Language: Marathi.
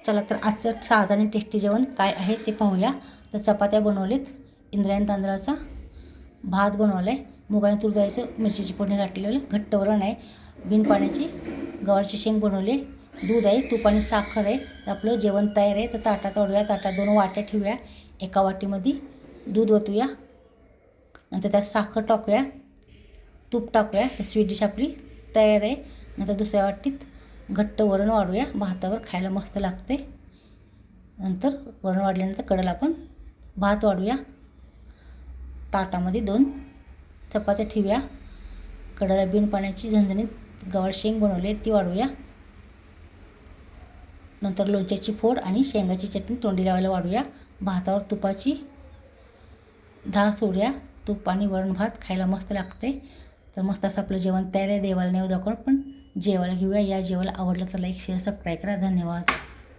चला तर आजचं साधं आणि टेस्टी जेवण काय आहे ते पाहूया. तर चपात्या बनवलेत, इंद्रायणी तांदळाचा भात बनवला आहे, मुगाने तूर डाळीचं मिरचीची फोडणी घातलेलं घट्ट वरण आहे, बिन पाण्याची गवारची शेंग बनवली, दूध आहे, तूप आणि साखर आहे. तर आपलं जेवण तयार आहे. तर ताटात वाढूया. ताटात 2 वाट्या ठेवूया. एका वाटीमध्ये दूध ओतूया, नंतर त्यात साखर टाकूया, तूप टाकूया. तर स्वीट डिश आपली तयार आहे. नंतर दुसऱ्या वाटीत घट्ट वरण वाढूया, भातावर खायला मस्त लागते. नंतर वरण वाढल्यानंतर कडेला आपण भात वाढूया. ताटामध्ये 2 चपात्या ठेवूया. कडेला बिन पाण्याची झणझणीत गवार शेंग बनवली ती वाढूया. नंतर लोणच्याची फोड आणि शेंगाची चटणी तोंडी लावायला वाढूया. भातावर तुपाची धार सोडूया. तूप आणि वरण भात खायला मस्त लागते. तर मस्त असं आपलं जेवण तयार आहे. देवाला नैवेद्य दाखवून पण जेवायला घेऊया. या जेवायला आवडलं तर लाईक शेअर सबस्क्राईब करा. धन्यवाद.